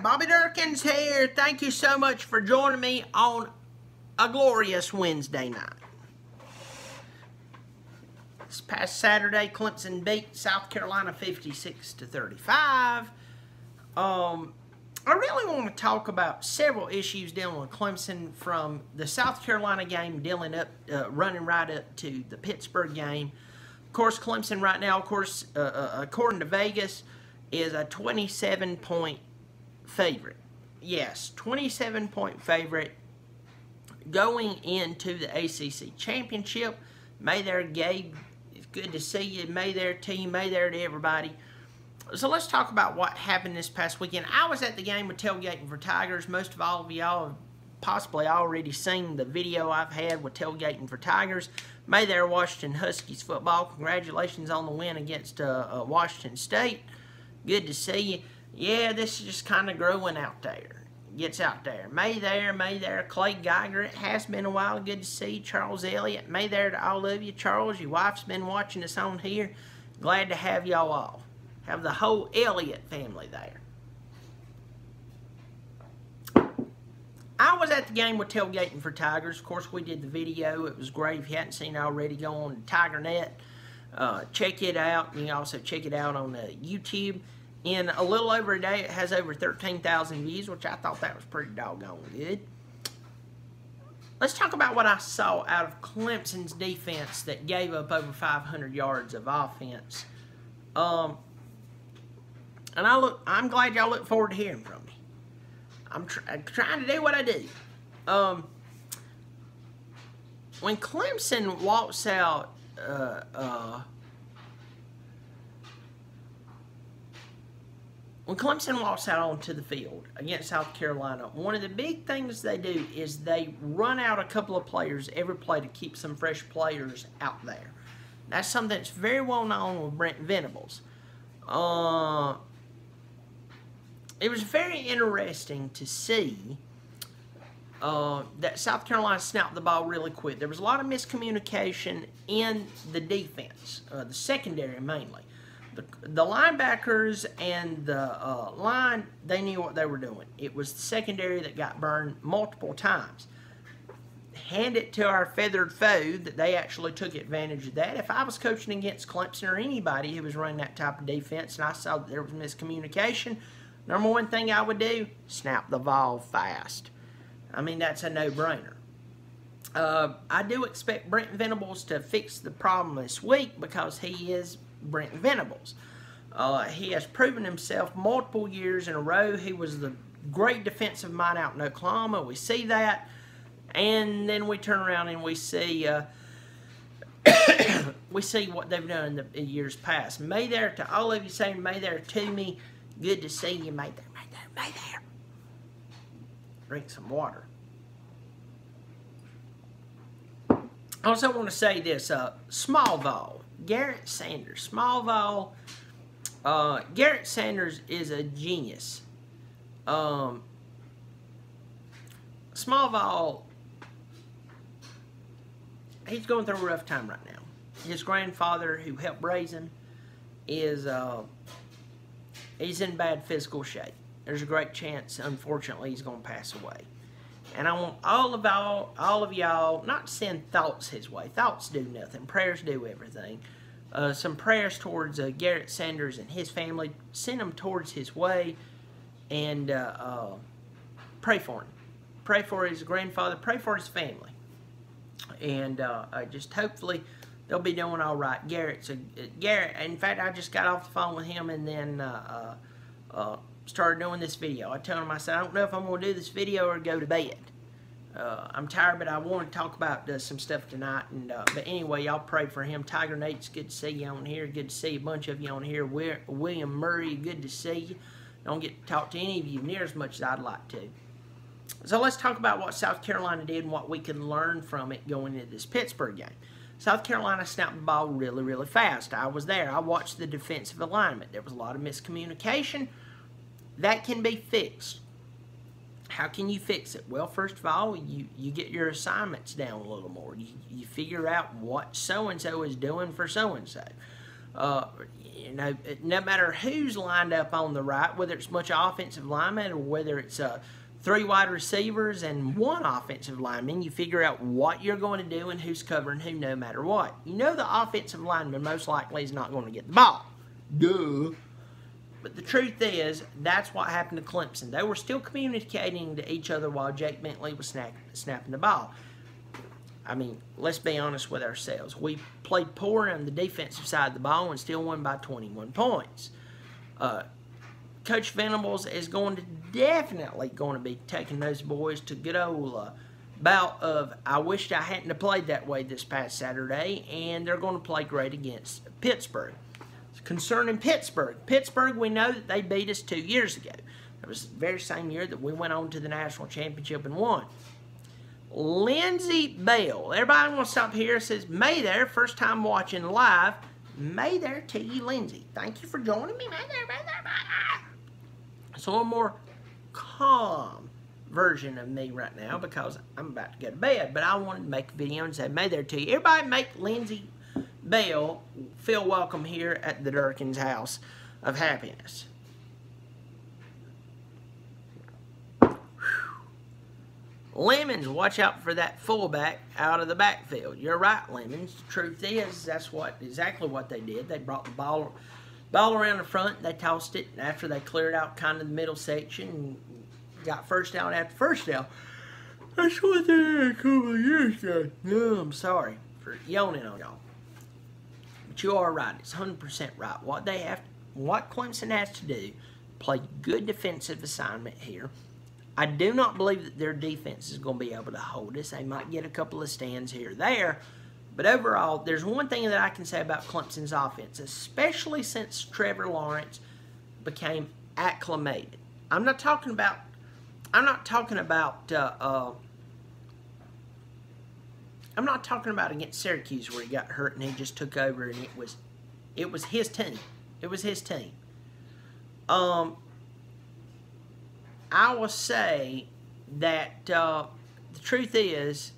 Bobby Dirkens here. Thank you so much for joining me on a glorious Wednesday night. This past Saturday, Clemson beat South Carolina 56-35. I really want to talk about several issues dealing with Clemson, from the South Carolina game running right up to the Pittsburgh game. Of course, Clemson right now, according to Vegas, is a 27-point favorite. Yes, 27-point favorite going into the ACC Championship. May there, Gabe. It's good to see you. May there, team. May there to everybody. So let's talk about what happened this past weekend. I was at the game with Tailgating for Tigers. Most of all of y'all have possibly already seen the video I've had with Tailgating for Tigers. May there, Washington Huskies football. Congratulations on the win against Washington State. Good to see you. Yeah, this is just kind of growing out there. Gets out there. May there, Clay Geiger. It has been a while. Good to see you. Charles Elliott. May there to all of you. Charles, your wife's been watching us on here. Glad to have y'all all. Have the whole Elliott family there. I was at the game with Tailgating for Tigers. Of course, we did the video. It was great. If you hadn't seen it already, go on to TigerNet. Check it out. You can also check it out on YouTube. In a little over a day, it has over 13,000 views, which I thought that was pretty doggone good. Let's talk about what I saw out of Clemson's defense that gave up over 500 yards of offense. And I'm glad y'all look forward to hearing from me. I'm trying to do what I do. When Clemson walks out, onto the field against South Carolina, one of the big things they do is they run out a couple of players every play to keep some fresh players out there. That's something that's very well known with Brent Venables. It was very interesting to see that South Carolina snapped the ball really quick. There was a lot of miscommunication in the defense, the secondary mainly. The linebackers and the line, they knew what they were doing. It was the secondary that got burned multiple times. Hand it to our feathered foe that they actually took advantage of that. If I was coaching against Clemson or anybody who was running that type of defense and I saw that there was miscommunication, number one thing I would do, snap the ball fast. I mean, that's a no-brainer. I do expect Brent Venables to fix the problem this week because he is Brent Venables. He has proven himself multiple years in a row. He was the great defensive mind out in Oklahoma. We see that. And then we turn around and we see what they've done in the years past. May there to all of you saying may there to me. Good to see you. May there, may there, may there. Drink some water. I also want to say this. Smallville. Garrett Sanders. Smallville. Garrett Sanders is a genius. Smallville, he's going through a rough time right now. His grandfather, who helped raise him, is he's in bad physical shape. There's a great chance, unfortunately, he's going to pass away. And I want all of y'all not to send thoughts his way. Thoughts do nothing. Prayers do everything. Some prayers towards Garrett Sanders and his family. Send them towards his way and pray for him. Pray for his grandfather. Pray for his family. And just hopefully they'll be doing all right. Garrett, in fact, I just got off the phone with him and then started doing this video. I told him, I said, I don't know if I'm going to do this video or go to bed. I'm tired, but I want to talk about some stuff tonight. And but anyway, y'all pray for him. Tiger Nate's good to see you on here. Good to see a bunch of you on here. William Murray, good to see you. Don't get to talk to any of you near as much as I'd like to. So let's talk about what South Carolina did and what we can learn from it going into this Pittsburgh game. South Carolina snapped the ball really, really fast. I was there. I watched the defensive alignment. There was a lot of miscommunication. That can be fixed. How can you fix it? Well, first of all, you get your assignments down a little more. You figure out what so-and-so is doing for so-and-so. You know, no matter who's lined up on the right, whether it's a bunch of offensive linemen or whether it's 3 wide receivers and 1 offensive lineman, you figure out what you're going to do and who's covering who no matter what. You know the offensive lineman most likely is not going to get the ball. Duh. But the truth is, that's what happened to Clemson. They were still communicating to each other while Jake Bentley was snapping the ball. I mean, let's be honest with ourselves. We played poor on the defensive side of the ball and still won by 21 points. Coach Venables is definitely going to be taking those boys to good old bout of, I wished I hadn't have played that way this past Saturday, and they're going to play great against Pittsburgh. Concerning Pittsburgh, we know that they beat us 2 years ago. It was the very same year that we went on to the national championship and won. Lindsey Bell, everybody wants to stop here and says, May there, first time watching live. May there to you, Lindsey. Thank you for joining me. May there, May there, May there. It's a little more calm version of me right now because I'm about to go to bed, but I wanted to make a video and say, May there to you. Everybody make Lindsey Bell feel welcome here at the Dirkens House of Happiness. Whew. Lemons, watch out for that fullback out of the backfield. You're right, Lemons. The truth is, that's exactly what they did. They brought the ball around the front. They tossed it after they cleared out kind of the middle section and got first down after first down. That's what they did a couple of years ago. No, I'm sorry for yawning on y'all. But you are right. It's 100% right. What Clemson has to do, play good defensive assignment here. I do not believe that their defense is going to be able to hold us. They might get a couple of stands here or there. But overall, there's one thing that I can say about Clemson's offense, especially since Trevor Lawrence became acclimated. I'm not talking about against Syracuse where he got hurt and he just took over and it was his team. It was his team. I will say that the truth is,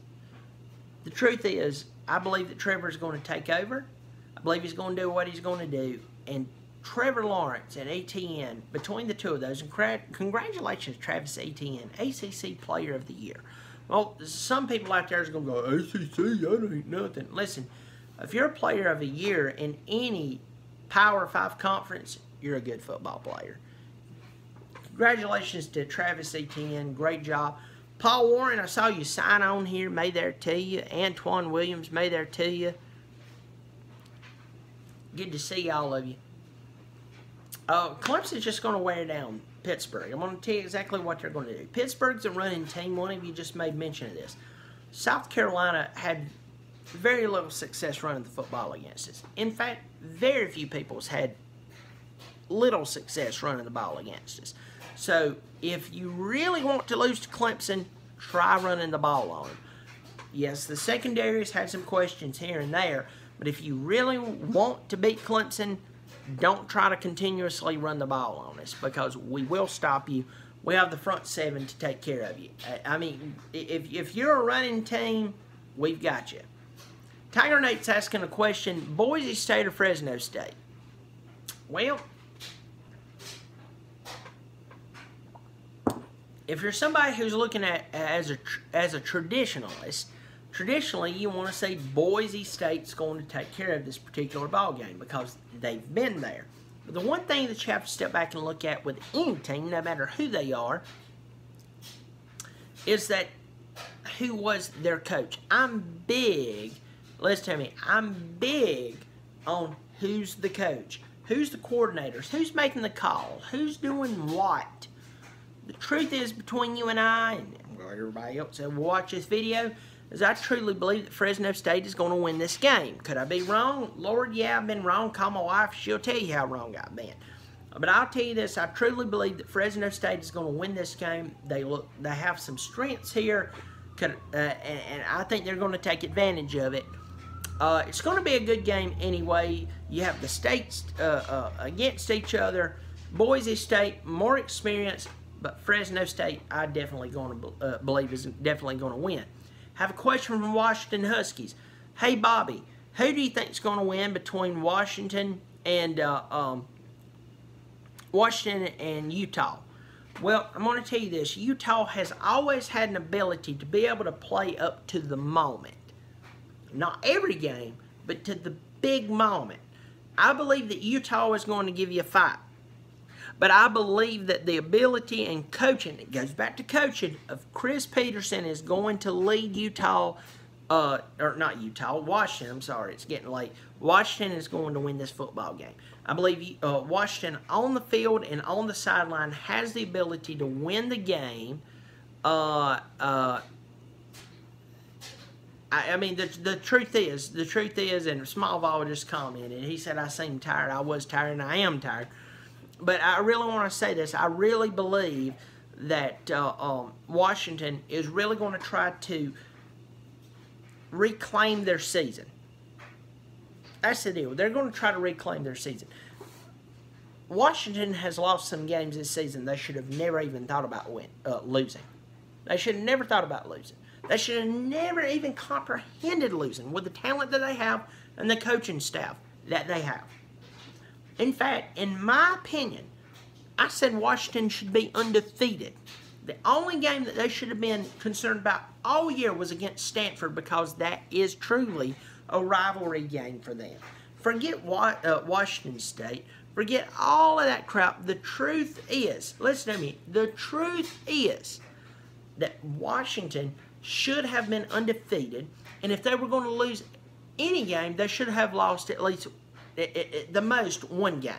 I believe that Trevor is going to take over. I believe he's going to do what he's going to do. And Trevor Lawrence and Etienne, between the two of those, and congratulations, Travis Etienne, ACC Player of the Year. Well, some people out there is going to go, ACC, that ain't nothing. Listen, if you're a Player of the Year in any Power 5 conference, you're a good football player. Congratulations to Travis Etienne. Great job. Paul Warren, I saw you sign on here. May there to you. Antoine Williams, may there to you. Good to see all of you. Clemson's just going to wear down Pittsburgh. I'm going to tell you exactly what they're going to do. Pittsburgh's a running team. One of you just made mention of this. South Carolina had very little success running the football against us. In fact, very few people's had little success running the ball against us. So, if you really want to lose to Clemson, try running the ball on them. Yes, the secondaries had some questions here and there, but if you really want to beat Clemson, don't try to continuously run the ball on us because we will stop you. We have the front 7 to take care of you. I mean, if you're a running team, we've got you. Tiger Nate's asking a question, Boise State or Fresno State? Well, if you're somebody who's looking at as a traditionalist, traditionally you want to say Boise State's going to take care of this particular ball game because they've been there. But the one thing that you have to step back and look at with any team, no matter who they are, is that who was their coach. I'm big on who's the coach, who's the coordinators, who's making the call, who's doing what. The truth is, between you and I, and everybody else that will watch this video, is I truly believe that Fresno State is going to win this game. Could I be wrong? Lord, yeah, I've been wrong. Call my wife. She'll tell you how wrong I've been. But I'll tell you this. I truly believe that Fresno State is going to win this game. They have some strengths here, and I think they're going to take advantage of it. It's going to be a good game anyway. You have the states against each other. Boise State, more experience. But Fresno State, I definitely going to believe is definitely going to win. Have a question from Washington Huskies. Hey, Bobby, who do you think is going to win between Washington and Washington and Utah. Well, I'm going to tell you this. Utah has always had an ability to be able to play up to the moment. Not every game, but to the big moment. I believe that Utah is going to give you a fight. But I believe that the ability and coaching, it goes back to coaching, of Chris Peterson is going to lead Utah, or not Utah, Washington, I'm sorry, it's getting late. Washington is going to win this football game. I believe Washington on the field and on the sideline has the ability to win the game. I mean, the truth is, and Smallville just commented, he said, I seem tired. I was tired, and I am tired. But I really want to say this. I really believe that Washington is really going to try to reclaim their season. That's the deal. They're going to try to reclaim their season. Washington has lost some games this season they should have never even thought about losing. They should have never thought about losing. They should have never even comprehended losing with the talent that they have and the coaching staff that they have. In fact, in my opinion, I said Washington should be undefeated. The only game that they should have been concerned about all year was against Stanford, because that is truly a rivalry game for them. Forget Washington State. Forget all of that crap. The truth is, listen to me, the truth is that Washington should have been undefeated, and if they were going to lose any game, they should have lost at least the most one game.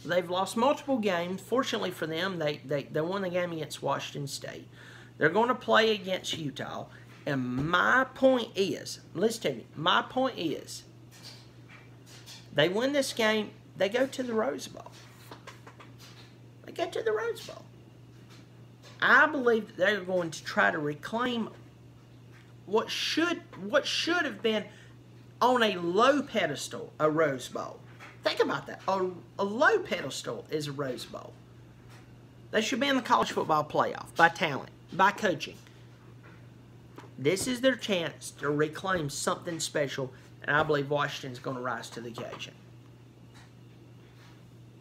They've lost multiple games. Fortunately for them, they won the game against Washington State. They're going to play against Utah. And my point is, listen to me, my point is, they win this game, they go to the Rose Bowl. They go to the Rose Bowl. I believe that they're going to try to reclaim what should have been on a low pedestal, a Rose Bowl. Think about that. A low pedestal is a Rose Bowl. They should be in the college football playoff by talent, by coaching. This is their chance to reclaim something special, and I believe Washington's going to rise to the occasion.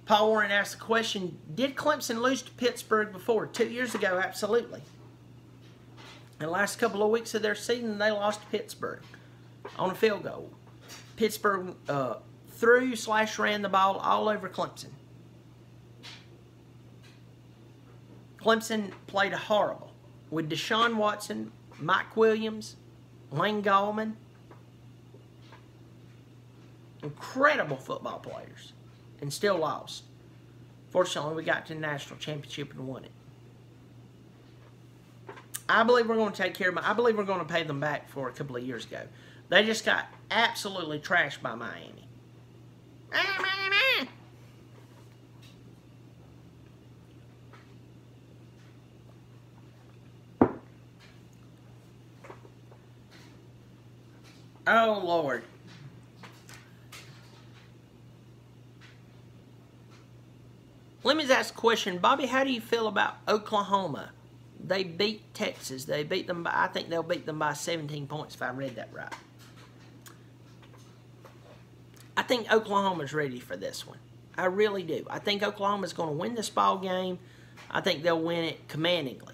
Paul Warren asked the question, did Clemson lose to Pittsburgh before? 2 years ago, absolutely. In the last couple of weeks of their season, they lost to Pittsburgh on a field goal. Pittsburgh threw/ran the ball all over Clemson. Clemson played horrible with Deshaun Watson, Mike Williams, Wayne Gallman. Incredible football players, and still lost. Fortunately, we got to the national championship and won it. I believe we're going to take care of them. I believe we're going to pay them back for a couple of years ago. They just got absolutely trashed by Miami. Oh, Lord. Let me ask a question. Bobby, how do you feel about Oklahoma? They beat Texas. They beat them by, I think they'll beat them by 17 points if I read that right. I think Oklahoma's ready for this one. I really do. I think Oklahoma's going to win this ball game. I think they'll win it commandingly.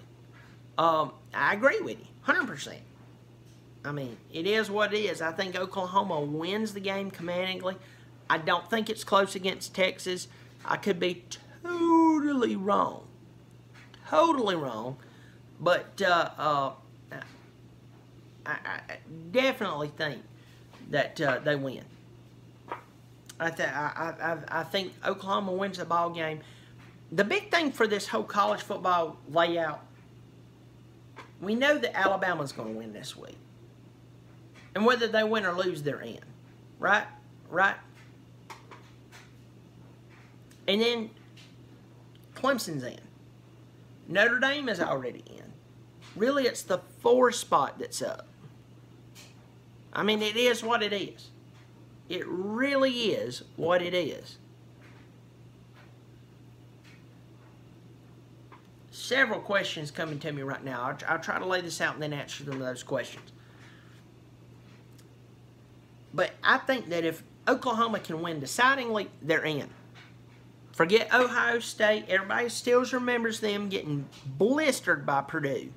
I agree with you, 100%. I mean, it is what it is. I think Oklahoma wins the game commandingly. I don't think it's close against Texas. I could be totally wrong. Totally wrong. But I definitely think that they win. I think Oklahoma wins the ball game. The big thing for this whole college football layout, we know that Alabama's going to win this week. And whether they win or lose, they're in. Right? Right? And then Clemson's in. Notre Dame is already in. Really, it's the 4 spot that's up. I mean, it is what it is. It really is what it is. Several questions coming to me right now. I'll try to lay this out and then answer them those questions. But I think that if Oklahoma can win decidingly, they're in. Forget Ohio State. Everybody still remembers them getting blistered by Purdue.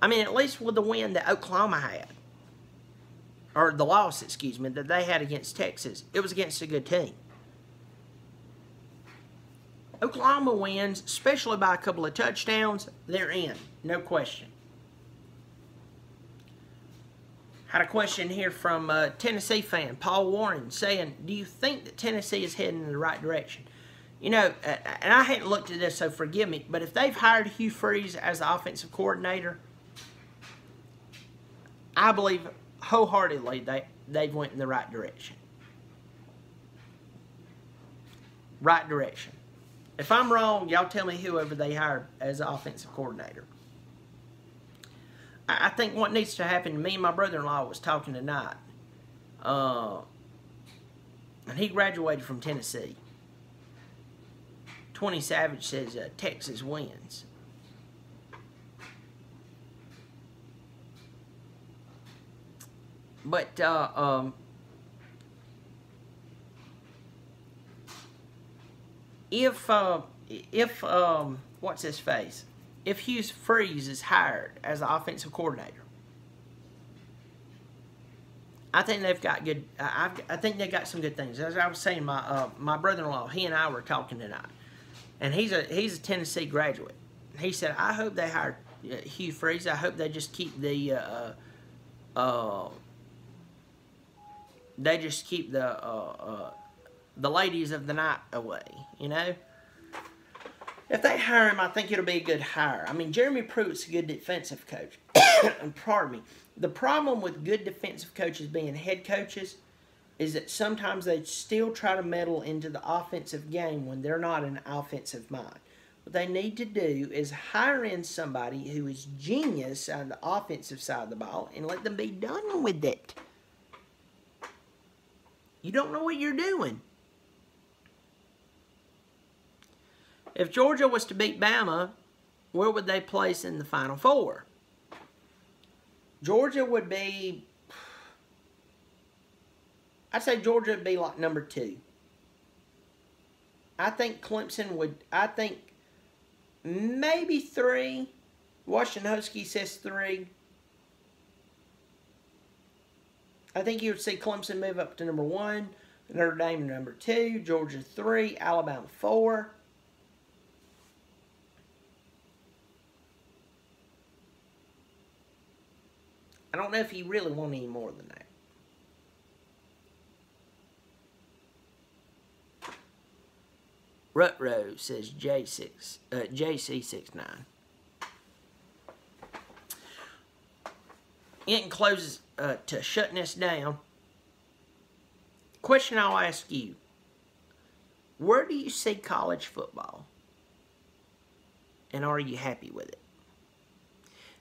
I mean, at least with the win that Oklahoma had. Or the loss, excuse me, that they had against Texas. It was against a good team. Oklahoma wins, especially by a couple of touchdowns. They're in. No question. Had a question here from a Tennessee fan, Paul Warren, saying, do you think that Tennessee is heading in the right direction? You know, and I hadn't looked at this, so forgive me, but if they've hired Hugh Freeze as the offensive coordinator, I believe wholeheartedly they've went in the right direction. Right direction. If I'm wrong, y'all tell me whoever they hired as the offensive coordinator. I think what needs to happen, me and my brother-in-law was talking tonight, and he graduated from Tennessee. 20 Savage says Texas wins. But if what's his face? If Hugh Freeze is hired as the offensive coordinator, I think they've got good. I think they got some good things. As I was saying, my brother-in-law, he and I were talking tonight, and he's a Tennessee graduate. He said, "I hope they hire Hugh Freeze. I hope they just keep the ladies of the night away, you know." If they hire him, I think it'll be a good hire. I mean, Jeremy Pruitt's a good defensive coach. Pardon me. The problem with good defensive coaches being head coaches is that sometimes they still try to meddle into the offensive game when they're not an offensive mind. What they need to do is hire in somebody who is genius on the offensive side of the ball and let them be done with it. You don't know what you're doing. If Georgia was to beat Bama, where would they place in the Final Four? Georgia would be, I'd say Georgia would be like number 2. I think Clemson would, I think maybe 3. Washington Husky says 3. I think you would see Clemson move up to number 1, Notre Dame number 2, Georgia 3, Alabama 4. I don't know if you really want any more than that. Rutrow says JC69. It closes to shutting us down. Question I'll ask you. Where do you see college football? And are you happy with it?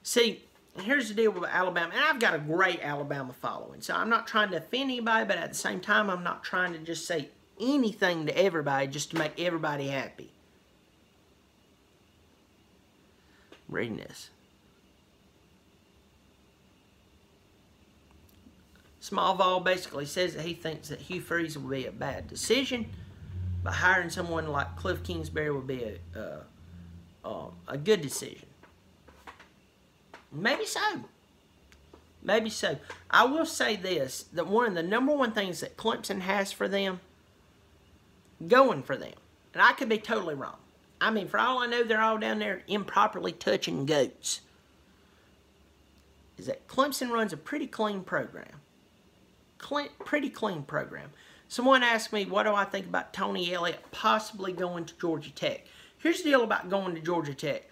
See, here's the deal with Alabama, and I've got a great Alabama following, so I'm not trying to offend anybody, but at the same time, I'm not trying to just say anything to everybody just to make everybody happy. I'm reading this. Smallville basically says that he thinks that Hugh Freeze will be a bad decision, but hiring someone like Cliff Kingsbury would be a good decision. Maybe so. Maybe so. I will say this, that one of the number one things that Clemson has for them, going for them, and I could be totally wrong. I mean, for all I know, they're all down there improperly touching goats, is that Clemson runs a pretty clean program. Pretty clean program. Someone asked me, what do I think about Tony Elliott possibly going to Georgia Tech? Here's the deal about going to Georgia Tech.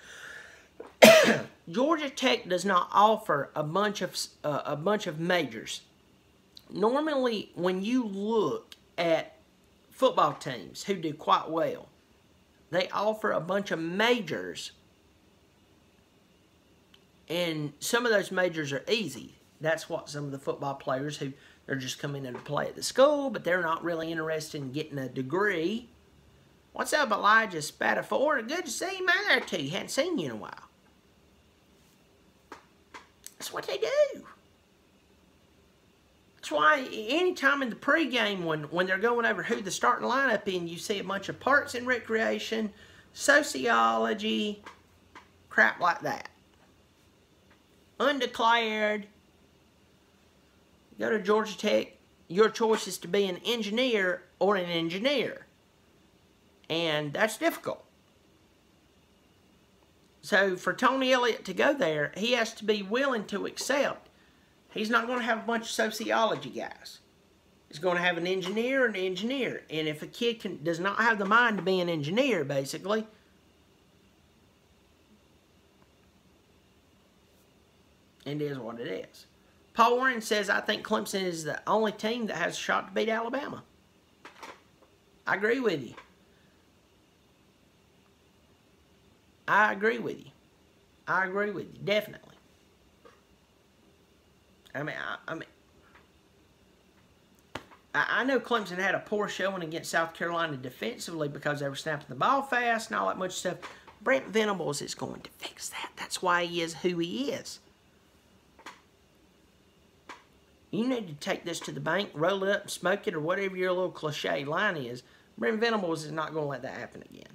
Georgia Tech does not offer a bunch of majors. Normally, when you look at football teams who do quite well, they offer a bunch of majors, and some of those majors are easy. That's what some of the football players who they're just coming in to play at the school, but they're not really interested in getting a degree. What's up, Elijah Spatafor? Good to see you, man. There too. Hadn't seen you in a while. That's what they do. That's why anytime in the pregame when they're going over who the starting lineup in, you see a bunch of Parks and Recreation, sociology, crap like that. Undeclared. Go to Georgia Tech. Your choice is to be an engineer or an engineer. And that's difficult. So for Tony Elliott to go there, he has to be willing to accept. He's not going to have a bunch of sociology guys. He's going to have an engineer and an engineer. And if a kid does not have the mind to be an engineer, basically, it is what it is. Paul Warren says, I think Clemson is the only team that has a shot to beat Alabama. I agree with you. I agree with you. I agree with you, definitely. I know Clemson had a poor showing against South Carolina defensively because they were snapping the ball fast and all that much stuff. Brent Venables is going to fix that. That's why he is who he is. You need to take this to the bank, roll it up, and smoke it, or whatever your little cliche line is. Brent Venables is not going to let that happen again.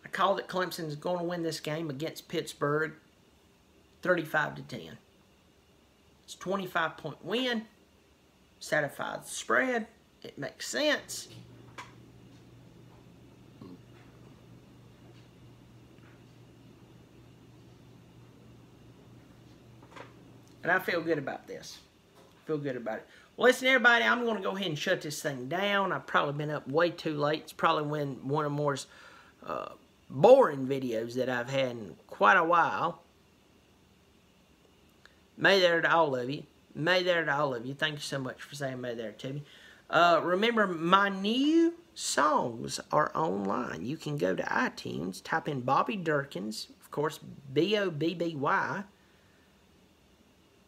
I called it Clemson is going to win this game against Pittsburgh 35-10. It's a 25-point win. Satisfies the spread. It makes sense. And I feel good about this. Feel good about it. Well, listen, everybody, I'm going to go ahead and shut this thing down. I've probably been up way too late. It's probably one of the more boring videos that I've had in quite a while. May there to all of you. May there to all of you. Thank you so much for saying may there to me. Remember, my new songs are online. You can go to iTunes, type in Bobby Dirkens, of course, B-O-B-B-Y,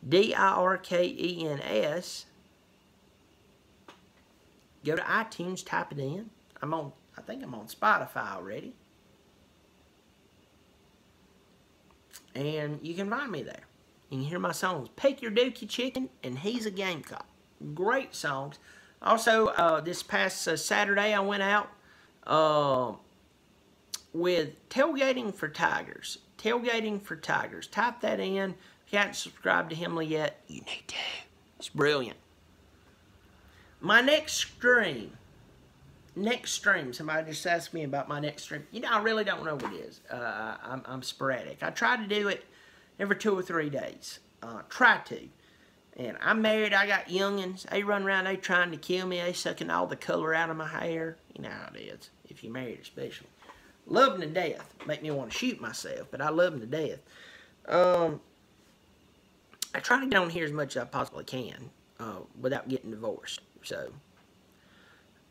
D-I-R-K-E-N-S. Go to iTunes, type it in. I think I'm on Spotify already. And you can find me there. You can hear my songs. Pick Your Dookie Chicken and He's a Gamecock. Great songs. Also, this past Saturday, I went out with Tailgating for Tigers. Tailgating for Tigers. Type that in. If you haven't subscribed to him yet, you need to. It's brilliant. My next stream. Somebody just asked me about my next stream. You know, I really don't know what it is. I'm sporadic. I try to do it every 2 or 3 days. Try to. And I'm married. I got youngins. They run around. They trying to kill me. They sucking all the color out of my hair. You know how it is. If you're married especially. Love them to death. Make me want to shoot myself. But I love them to death. I try to get on here as much as I possibly can. Without getting divorced. So.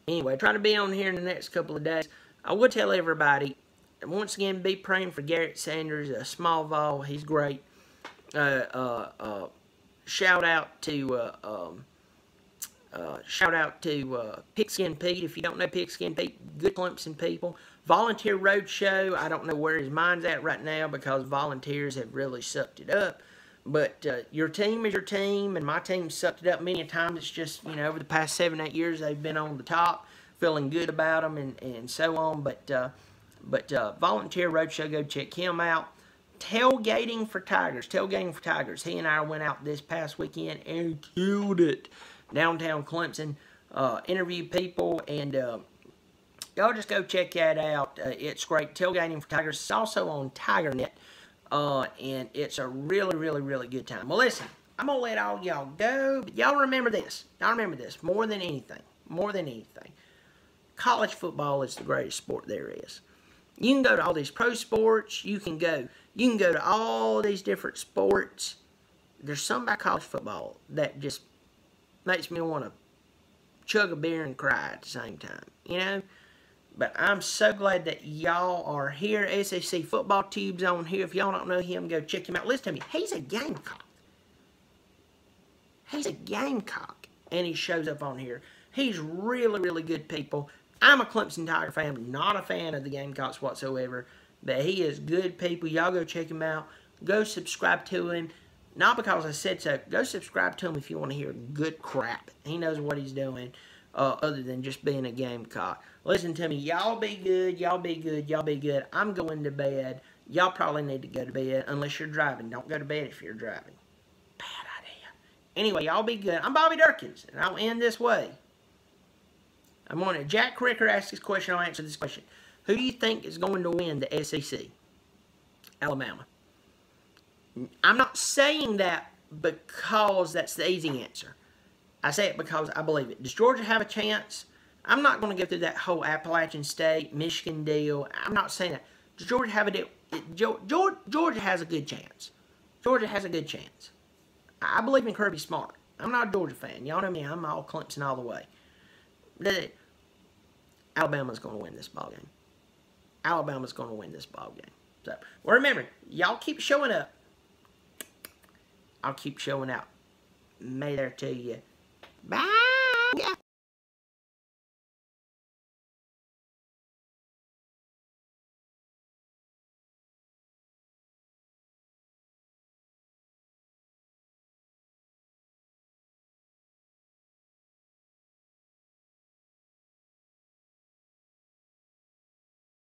Anyway, try to be on here in the next couple of days. I will tell everybody, once again, be praying for Garrett Sanders, Smallville. He's great. Shout out to Pigskin Pete. If you don't know Pigskin Pete, good Clemson people. Volunteer Roadshow. I don't know where his mind's at right now because volunteers have really sucked it up. But your team is your team, and my team sucked it up many a time. It's just, you know, over the past 7, 8 years, they've been on the top, feeling good about them, and so on. But Volunteer Roadshow, go check him out. Tailgating for Tigers. Tailgating for Tigers. He and I went out this past weekend and killed it. Downtown Clemson. Interviewed people, and y'all just go check that out. It's great. Tailgating for Tigers. It's also on TigerNet. And it's a really, really, really good time. Well, listen, I'm going to let all y'all go, but y'all remember this. Y'all remember this more than anything. More than anything. College football is the greatest sport there is. You can go to all these pro sports. You can go to all these different sports. There's something about college football that just makes me want to chug a beer and cry at the same time. You know? But I'm so glad that y'all are here. SEC Football Tube's on here. If y'all don't know him, go check him out. Listen to me. He's a Gamecock. He's a Gamecock. And he shows up on here. He's really, really good people. I'm a Clemson Tiger fan. Not a fan of the Gamecocks whatsoever. But he is good people. Y'all go check him out. Go subscribe to him. Not because I said so. Go subscribe to him if you want to hear good crap. He knows what he's doing, other than just being a gamecock. Listen to me. Y'all be good. Y'all be good. Y'all be good. I'm going to bed. Y'all probably need to go to bed unless you're driving. Don't go to bed if you're driving. Bad idea. Anyway, y'all be good. I'm Bobby Dirkens, and I'll end this way. I'm on it. Jack Cricker asked this question. I'll answer this question. Who do you think is going to win the SEC? Alabama. I'm not saying that because that's the easy answer. I say it because I believe it. Does Georgia have a chance? I'm not going to go through that whole Appalachian State, Michigan deal. I'm not saying that. Does Georgia have a deal? Georgia has a good chance. Georgia has a good chance. I believe in Kirby Smart. I'm not a Georgia fan. Y'all know me. I'm all Clemson all the way. Alabama's going to win this ballgame. Alabama's going to win this ballgame. So, well, remember, y'all keep showing up. I'll keep showing out. May there to you. Bye.